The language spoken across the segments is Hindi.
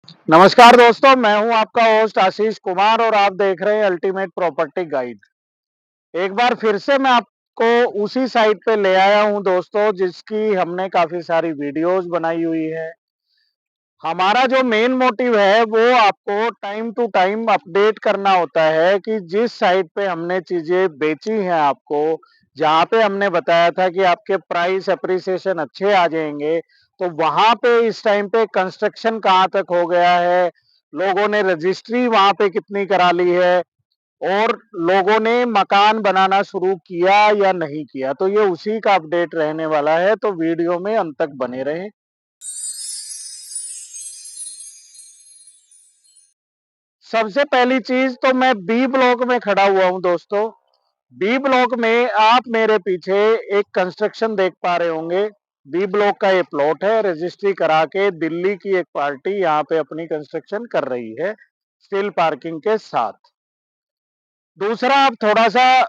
नमस्कार दोस्तों, मैं हूं आपका होस्ट आशीष कुमार और आप देख रहे हैं अल्टीमेट प्रॉपर्टी गाइड। एक बार फिर से मैं आपको उसी साइट पे ले आया हूं दोस्तों, जिसकी हमने काफी सारी वीडियोस बनाई हुई है। हमारा जो मेन मोटिव है वो आपको टाइम टू टाइम अपडेट करना होता है कि जिस साइट पे हमने चीजें बेची हैं आपको, जहाँ पे हमने बताया था कि आपके प्राइस एप्रिसिएशन अच्छे आ जाएंगे, तो वहां पे इस टाइम पे कंस्ट्रक्शन कहाँ तक हो गया है, लोगों ने रजिस्ट्री वहां पे कितनी करा ली है और लोगों ने मकान बनाना शुरू किया या नहीं किया। तो ये उसी का अपडेट रहने वाला है, तो वीडियो में अंत तक बने रहें। सबसे पहली चीज तो मैं बी ब्लॉक में खड़ा हुआ हूं दोस्तों। बी ब्लॉक में आप मेरे पीछे एक कंस्ट्रक्शन देख पा रहे होंगे। बी ब्लॉक का ये प्लॉट है, रजिस्ट्री करा के दिल्ली की एक पार्टी यहाँ पे अपनी कंस्ट्रक्शन कर रही है स्टील पार्किंग के साथ। दूसरा, आप थोड़ा सा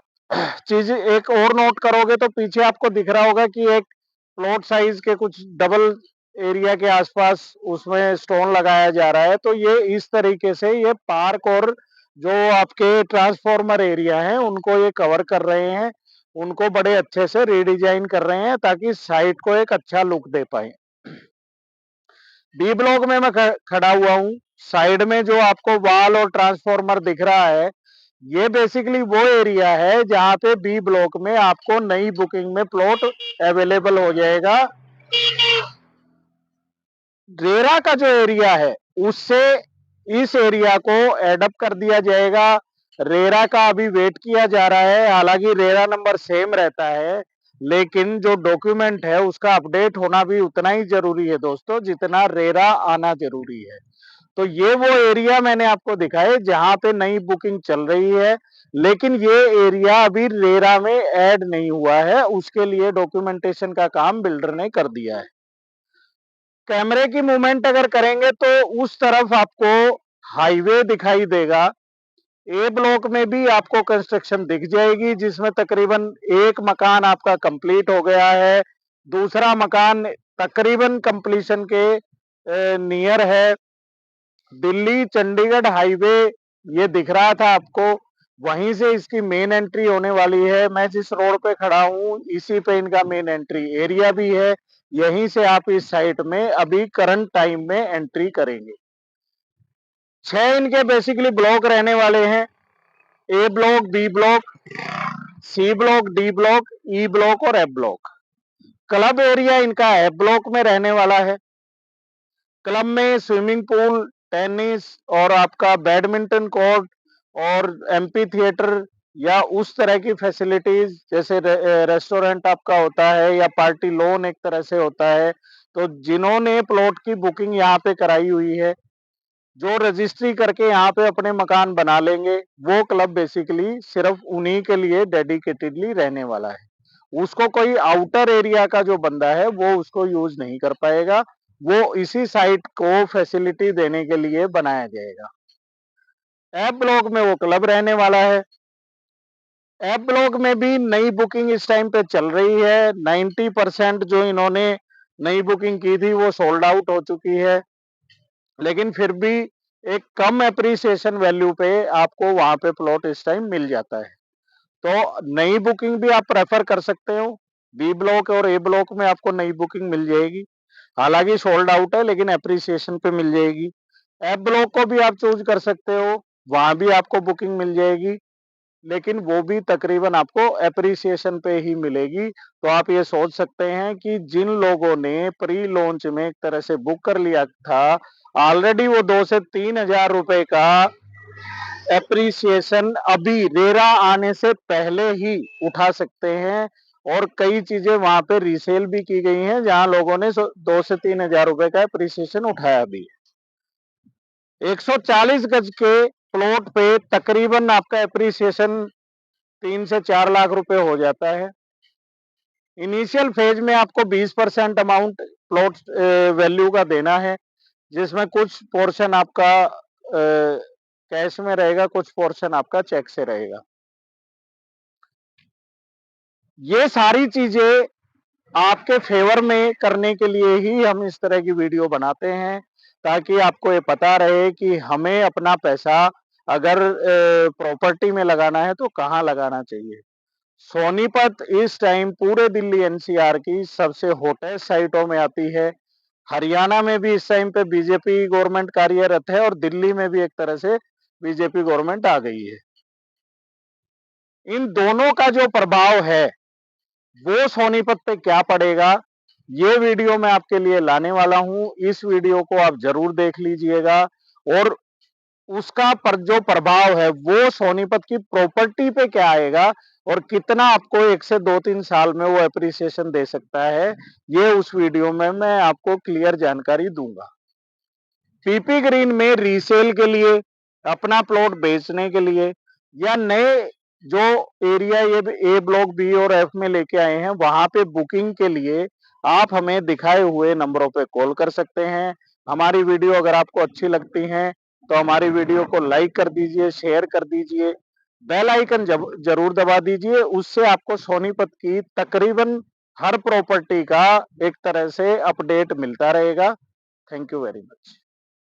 चीज एक और नोट करोगे तो पीछे आपको दिख रहा होगा कि एक प्लॉट साइज के कुछ डबल एरिया के आसपास उसमें स्टोन लगाया जा रहा है। तो ये इस तरीके से ये पार्क और जो आपके ट्रांसफॉर्मर एरिया है उनको ये कवर कर रहे हैं, उनको बड़े अच्छे से रीडिजाइन कर रहे हैं ताकि साइट को एक अच्छा लुक दे पाए। बी ब्लॉक में मैं खड़ा हुआ हूँ। साइड में जो आपको वॉल और ट्रांसफॉर्मर दिख रहा है, ये बेसिकली वो एरिया है जहाँ पे बी ब्लॉक में आपको नई बुकिंग में प्लॉट अवेलेबल हो जाएगा। रेरा का जो एरिया है उससे इस एरिया को एडअप कर दिया जाएगा। रेरा का अभी वेट किया जा रहा है, हालांकि रेरा नंबर सेम रहता है, लेकिन जो डॉक्यूमेंट है उसका अपडेट होना भी उतना ही जरूरी है दोस्तों जितना रेरा आना जरूरी है। तो ये वो एरिया मैंने आपको दिखाया जहां पे नई बुकिंग चल रही है, लेकिन ये एरिया अभी रेरा में ऐड नहीं हुआ है, उसके लिए डॉक्यूमेंटेशन का काम बिल्डर ने कर दिया है। कैमरे की मूवमेंट अगर करेंगे तो उस तरफ आपको हाईवे दिखाई देगा। ए ब्लॉक में भी आपको कंस्ट्रक्शन दिख जाएगी जिसमें तकरीबन एक मकान आपका कंप्लीट हो गया है, दूसरा मकान तकरीबन कंप्लीशन के नियर है। दिल्ली चंडीगढ़ हाईवे ये दिख रहा था आपको, वहीं से इसकी मेन एंट्री होने वाली है। मैं जिस रोड पे खड़ा हूँ इसी पे इनका मेन एंट्री एरिया भी है, यहीं से आप इस साइट में अभी करंट टाइम में एंट्री करेंगे। 6 इनके बेसिकली ब्लॉक रहने वाले हैं, A block, B block, C block, D block, E block और एफ ब्लॉक। क्लब एरिया इनका एफ ब्लॉक में रहने वाला है। क्लब में स्विमिंग पूल, टेनिस और आपका बैडमिंटन कोर्ट और एम्पी थिएटर या उस तरह की फैसिलिटीज जैसे रेस्टोरेंट आपका होता है या पार्टी लोन एक तरह से होता है। तो जिन्होंने प्लॉट की बुकिंग यहाँ पे कराई हुई है, जो रजिस्ट्री करके यहाँ पे अपने मकान बना लेंगे, वो क्लब बेसिकली सिर्फ उन्हीं के लिए डेडिकेटेडली रहने वाला है। उसको कोई आउटर एरिया का जो बंदा है वो उसको यूज नहीं कर पाएगा, वो इसी साइट को फैसिलिटी देने के लिए बनाया जाएगा। एफ ब्लॉक में वो क्लब रहने वाला है। एफ ब्लॉक में भी नई बुकिंग इस टाइम पे चल रही है। 90% जो इन्होंने नई बुकिंग की थी वो सोल्ड आउट हो चुकी है, लेकिन फिर भी एक कम एप्रिसिएशन वैल्यू पे आपको वहां पे प्लॉट इस टाइम मिल जाता है। तो नई बुकिंग भी आप प्रेफर कर सकते हो। बी ब्लॉक और ए ब्लॉक में आपको नई बुकिंग मिल जाएगी, हालांकि सोल्ड आउट है लेकिन एप्रिसिएशन पे मिल जाएगी। एफ ब्लॉक को भी आप चूज कर सकते हो, वहां भी आपको बुकिंग मिल जाएगी, लेकिन वो भी तकरीबन आपको एप्रिसिएशन पे ही मिलेगी। तो आप ये सोच सकते हैं कि जिन लोगों ने प्री लॉन्च में एक तरह से बुक कर लिया था, ऑलरेडी वो 2 से 3 हजार रुपए का एप्रिसिएशन अभी रेरा आने से पहले ही उठा सकते हैं। और कई चीजें वहां पे रीसेल भी की गई हैं जहां लोगों ने 2 से 3 हजार रुपए का एप्रिसिएशन उठाया भी है। 140 गज के प्लॉट पे तकरीबन आपका एप्रिसिएशन 3 से 4 लाख रुपए हो जाता है। इनिशियल फेज में आपको 20% अमाउंट प्लॉट वैल्यू का देना है, जिसमें कुछ पोर्शन आपका कैश में रहेगा, कुछ पोर्शन आपका चेक से रहेगा। ये सारी चीजें आपके फेवर में करने के लिए ही हम इस तरह की वीडियो बनाते हैं, ताकि आपको ये पता रहे कि हमें अपना पैसा अगर प्रॉपर्टी में लगाना है तो कहाँ लगाना चाहिए। सोनीपत इस टाइम पूरे दिल्ली एनसीआर की सबसे हॉटेस्ट साइटों में आती है। हरियाणा में भी इस टाइम पे बीजेपी गवर्नमेंट कार्यरत है और दिल्ली में भी एक तरह से बीजेपी गवर्नमेंट आ गई है। इन दोनों का जो प्रभाव है वो सोनीपत पे क्या पड़ेगा, ये वीडियो मैं आपके लिए लाने वाला हूँ। इस वीडियो को आप जरूर देख लीजिएगा और उसका जो प्रभाव है वो सोनीपत की प्रॉपर्टी पे क्या आएगा और कितना आपको 1 से 2-3 साल में वो एप्रिसिएशन दे सकता है, ये उस वीडियो में मैं आपको क्लियर जानकारी दूंगा। पीपी ग्रीन में रीसेल के लिए, अपना प्लॉट बेचने के लिए या नए जो एरिया ये ए ब्लॉक बी और एफ में लेके आए हैं वहां पे बुकिंग के लिए आप हमें दिखाए हुए नंबरों पे कॉल कर सकते हैं। हमारी वीडियो अगर आपको अच्छी लगती है तो हमारी वीडियो को लाइक कर दीजिए, शेयर कर दीजिए, बेल आइकन जरूर दबा दीजिए। उससे आपको सोनीपत की तकरीबन हर प्रॉपर्टी का एक तरह से अपडेट मिलता रहेगा। Thank you very much.